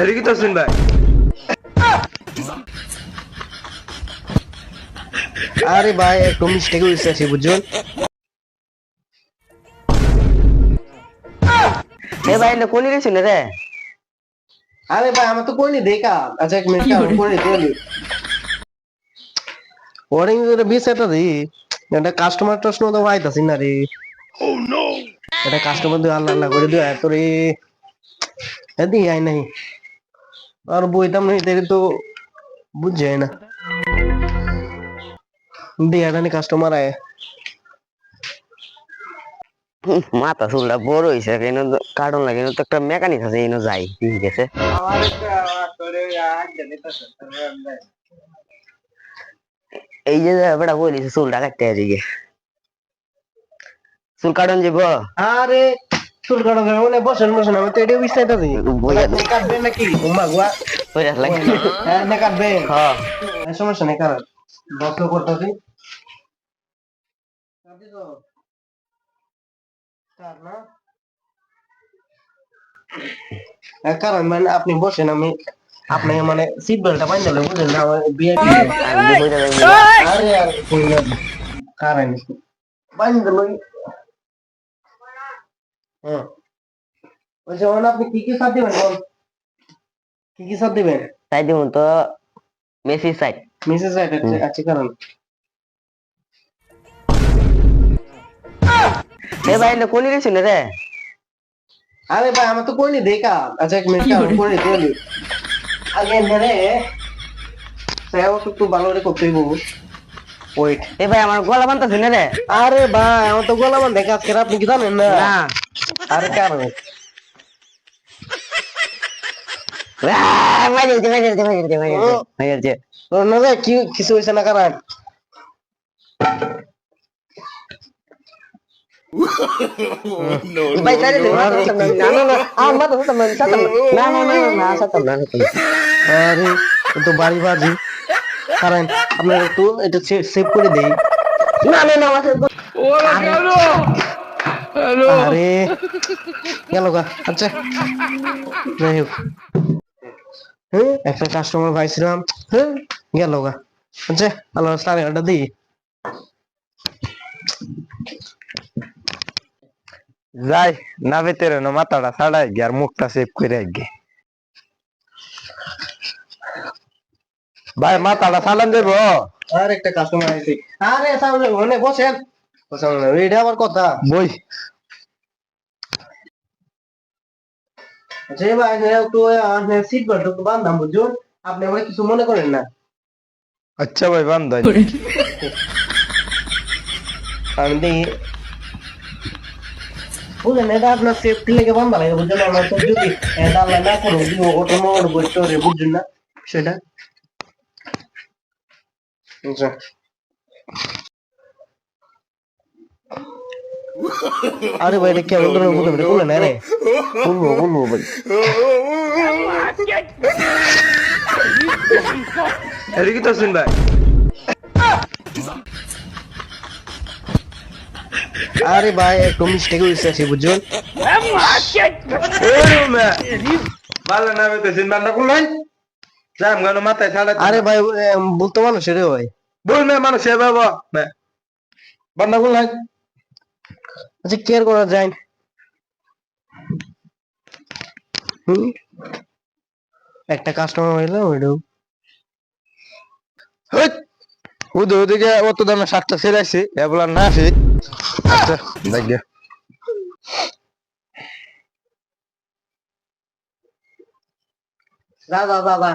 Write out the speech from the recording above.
এদিকে তো শুন ভাই। আরে ভাই একটু মিস্টেক হয়েছে বুঝছেন। এ ভাই না কোনি গেছিল রে? আরে ভাই আমার তো কোনি দেখা। আচ্ছা এক মিনিট আমি করে দিই। ওরে ইংরেজি বিষয়টা রে। এটা কাস্টমার প্রশ্ন তো পাইতাছি না রে। ও নো। এটা কাস্টমার দিয়ে আল্লাহ আল্লাহ করে দিও এত রে। এদি আই নাই। আর বইতাম নাই তেরে তো বুঝে না। দিয়া জানি কাস্টমার আয়। মাথা চুলটা বড় হয়েছে কেন কার্টন লাগে তো একটা মেকানিক আছে এনে যাই ঠিক গেছে। এই যে বেটা বলিস চুলটা কাটতে এদিকে চুল কাটন যাব। আরে চুল কাটা যাবে মানে বসেন বসেন আমি তো এটাই বুঝতে দিই। বইয়া কাটবেন নাকি উম্মা গুয়া? বইয়া লাগে। হ্যাঁ না কাটবেন। হ্যাঁ সমস্যা নেই কারণ বক্স করতেছি। কাটি তো কার না কারণ মানে আপনি বসেন আমি আপনি মানে সিট বেল্টটা বাঁধতে হবে বুঝলেন না আমার ভিআইপি। আমি যে বইটা দেখবো আরে আর কই না কারণ বাঁধতে লই। হ্যাঁ ওই যেমন আপনি কি কি সাথ দিবেন বল? কি কি সাথ দিবেন? তাই দিমু তো মেসি সাইড। মিসেস রাইট আছে কারণ এ ভাই না কোনি গেছিল রে? আরে ভাই আমার তো কোনি দেখা। আচ্ছা এক মিনিট আমি করে দিই। আগে ধরে সেও একটু ভালো করে করতে হইব। ওয়েট। এ ভাই আমার গলা বানতাছে না রে? আরে ভাই আমার তো গোলা মান দেখা আজকে আপনি কি জানেন না? না আরে কারণ মাইরেছে মাইরেছে মাইরেছে মাইরেছে মাইরেছে। না রে কি কিছু হয়েছে না কারণ ভাই তাই দে না না না না আমার মাথা সাতাম না সাতাম না না না না সাতাম না সাতাম। আরে এ তো বাড়ি বাজি কারণ আপনার একটু এটা সেভ করে দেই। না না না আমার আরে গেল গা। আচ্ছা যাই হোক হ্যাঁ একটা কাস্টমার পাইছিলাম। হ্যাঁ গেল গা। আচ্ছা আল্লাহ সাড়ে আটটা দিই। যাই না ভেতরে না মাথাটা ছাড়াই গে আর মুখটা সেভ করে গে। ভাই মাথাটা ছাড়ান দেবো। আর একটা কাস্টমার আইছি। আরে সামনে ওনে বসেন বসেন এটা আবার কথা। বই যে ভাই একটু সিট বেল্ট একটু বাঁধলাম বুঝুন আপনি আমার কিছু মনে করেন না। আচ্ছা ভাই বান্ধাই আমি দেখি বুঝলেন এটা আপনার সেফটি লেগে বান্ধা লাগে বুঝলেন আমার তো যদি ডাল্লা না করো দিব ওটা মোড় বইতে রে বুঝছেন না সেটা। আচ্ছা আরে ভাই এটা কেমন ধরনের বুঝলাম এটা বললেন রে বলবো বলবো ভাই। এদিকে তো শুন ভাই। আরে ভাই একটু মিস্টেক হয়েছে বুঝছেন। ভালো না ভেতরে বান্না করলেন যাম গানো মাথায় ছাড়া। আরে ভাই বলতে মানুষের রে ভাই। বল না মানুষ সে বাবা বান্না করলেন। আচ্ছা কেয়ার করা যায় হুম একটা কাস্টমার হইলো ওইটাও ওদিকে অত দামে শাকটা ছেড়াইছি এগুলা না আসি। আচ্ছা দেখ দাদা দাদা